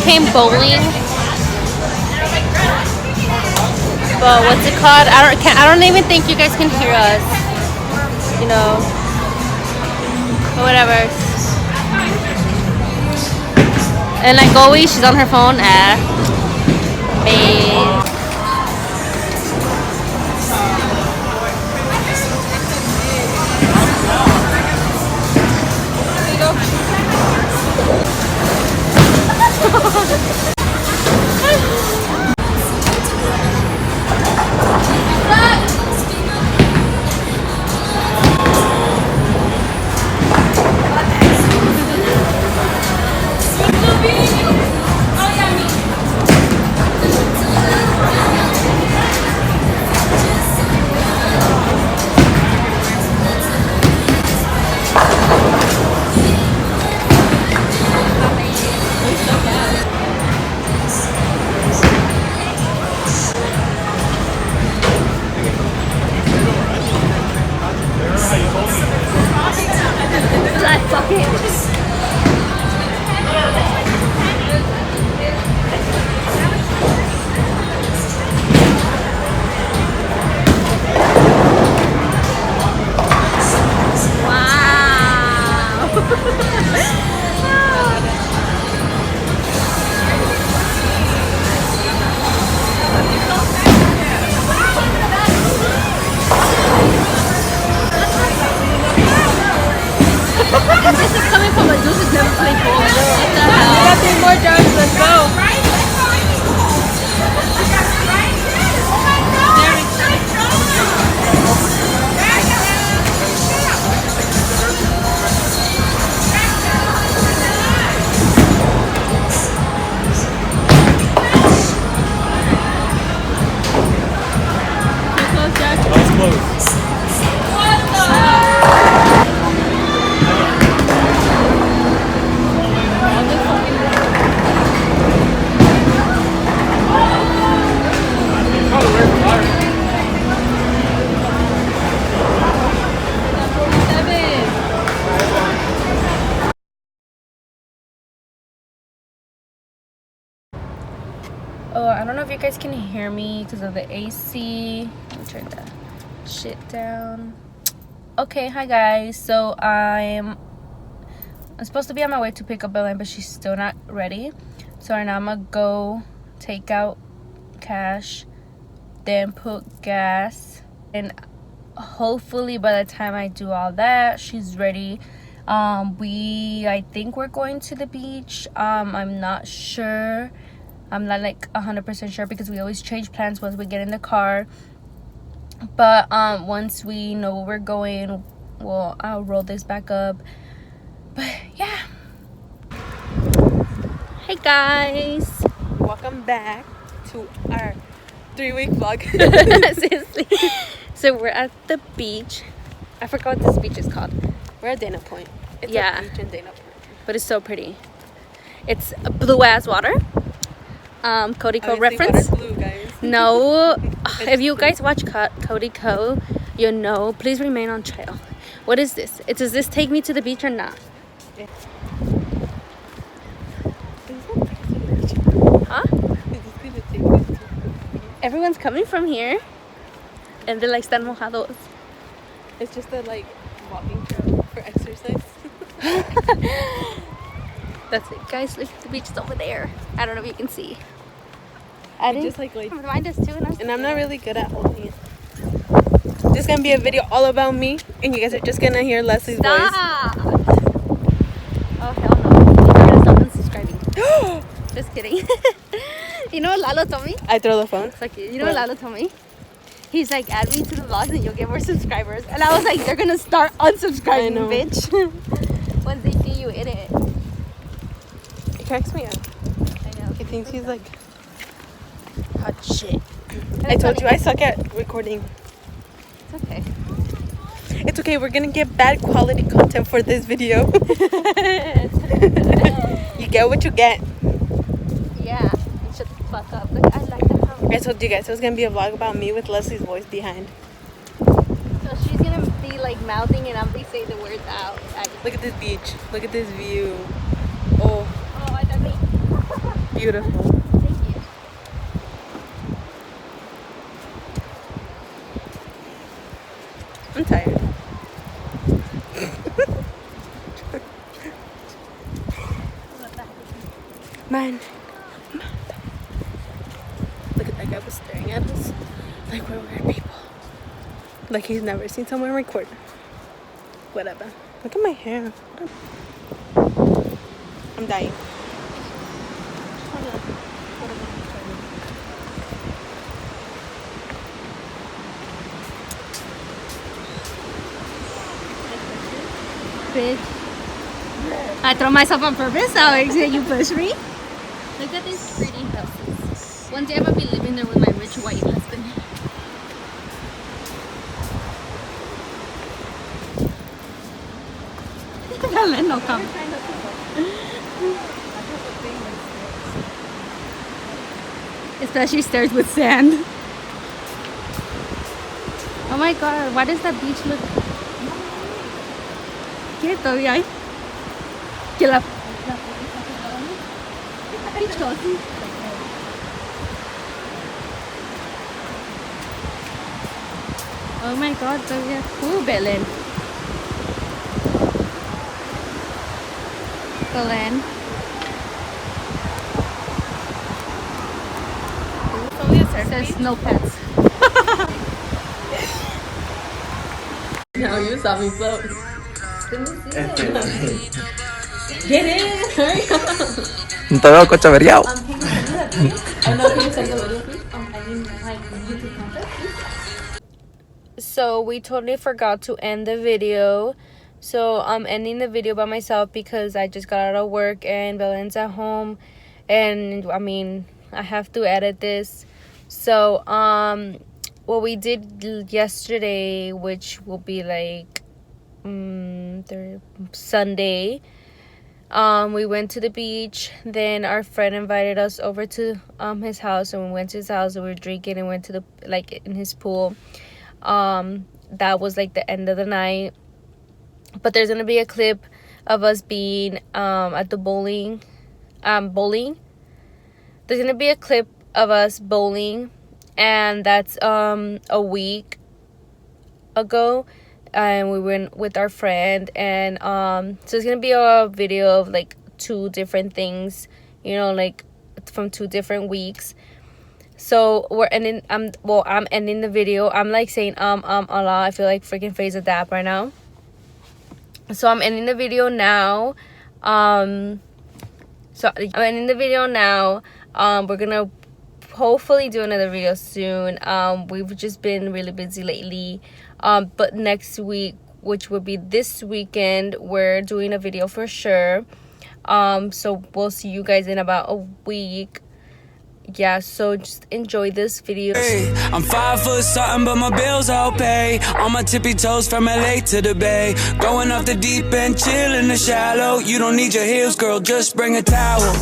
came bowling. But what's it called? I don't even think you guys can hear us. You know. But whatever. And like always, she's on her phone. Babe. Oh, I don't know if you guys can hear me because of the AC. Let me turn that shit down. Okay, hi guys. So I'm supposed to be on my way to pick up Belen, but she's still not ready. So right now I'm gonna go take out cash, then put gas, and hopefully by the time I do all that, she's ready. I think we're going to the beach. I'm not sure. I'm not like 100% sure because we always change plans once we get in the car. But once we know where we're going, well, I'll roll this back up. But yeah. Hey guys. Welcome back to our 3-week vlog. Seriously. So we're at the beach. I forgot what this beach is called. We're at Dana Point. It's Yeah. a beach in Dana Point. But it's so pretty. It's blue as water. Cody Co reference. Blue, guys. No, if you guys watch Cody Co, you know, please remain on trail. What is this? Does this take me to the beach or not? Yeah. Huh? Everyone's coming from here, and they're like, están mojados. It's just a like walking trail for exercise. That's it, guys. Look, the beach is over there. I don't know if you can see. I just like remind us too, and I'm not really good at holding it. This is gonna be a video all about me, and you guys are just gonna hear Leslie's voice. Oh hell no! You're gonna stop unsubscribing. Just kidding. You know what Lalo told me? I throw the phone. It's like, you know what Lalo told me? He's like, add me to the vlogs and you'll get more subscribers. And I was like, they're gonna start unsubscribing, bitch. Once they see you in it. He cracks me up. I know. He thinks he's like hot shit. I told you I suck at recording. It's okay. It's okay, we're gonna get bad quality content for this video. You get what you get. Yeah, shut the fuck up. Look, I like the house. I told you guys it was gonna be a vlog about me with Leslie's voice behind. So she's gonna be like mouthing and I'm be saying the words out. Look at this beach. Look at this view. Oh. Oh, I don't know. Beautiful. Thank you. I'm tired. Man. Look at that guy was staring at us like we're weird people. Like he's never seen someone record. Whatever. Look at my hair. I'm dying. Bitch. I throw myself on purpose, so you push me. Look at these pretty houses. One day I'm gonna be living there with my rich white husband. No comment. Especially stairs with sand. Oh my god, why does that beach look... ¿Qué todavía hay? ¿Qué la... Beach cozy? Oh my god, todavía... Belén. Belén. It says no pets. No, you saw me float. Get in! Hurry up! Todo cochaverriao. So we totally forgot to end the video. So I'm ending the video by myself because I just got out of work and Belen's at home. And I mean, I have to edit this. So what we did yesterday, which will be like Sunday, we went to the beach. Then our friend invited us over to his house, and we went to his house and we were drinking and went to the in his pool. That was like the end of the night. But there's gonna be a clip of us being at the bowling. There's gonna be a clip of us bowling, and that's a week ago, and we went with our friend, and so it's gonna be a video of like 2 different things, you know, like from 2 different weeks. So we're ending. I'm ending the video. I'm like saying a lot. I feel like freaking Phase Adapt right now. So I'm ending the video now. We're gonna hopefully do another video soon. We've just been really busy lately. But next week, which will be this weekend, we're doing a video for sure. So we'll see you guys in about a week. Yeah, so just enjoy this video. Hey, I'm 5 foot something, but my bills all pay. On my tippy toes from LA to the Bay. Going off the deep end, chill in the shallow. You don't need your heels, girl, just bring a towel.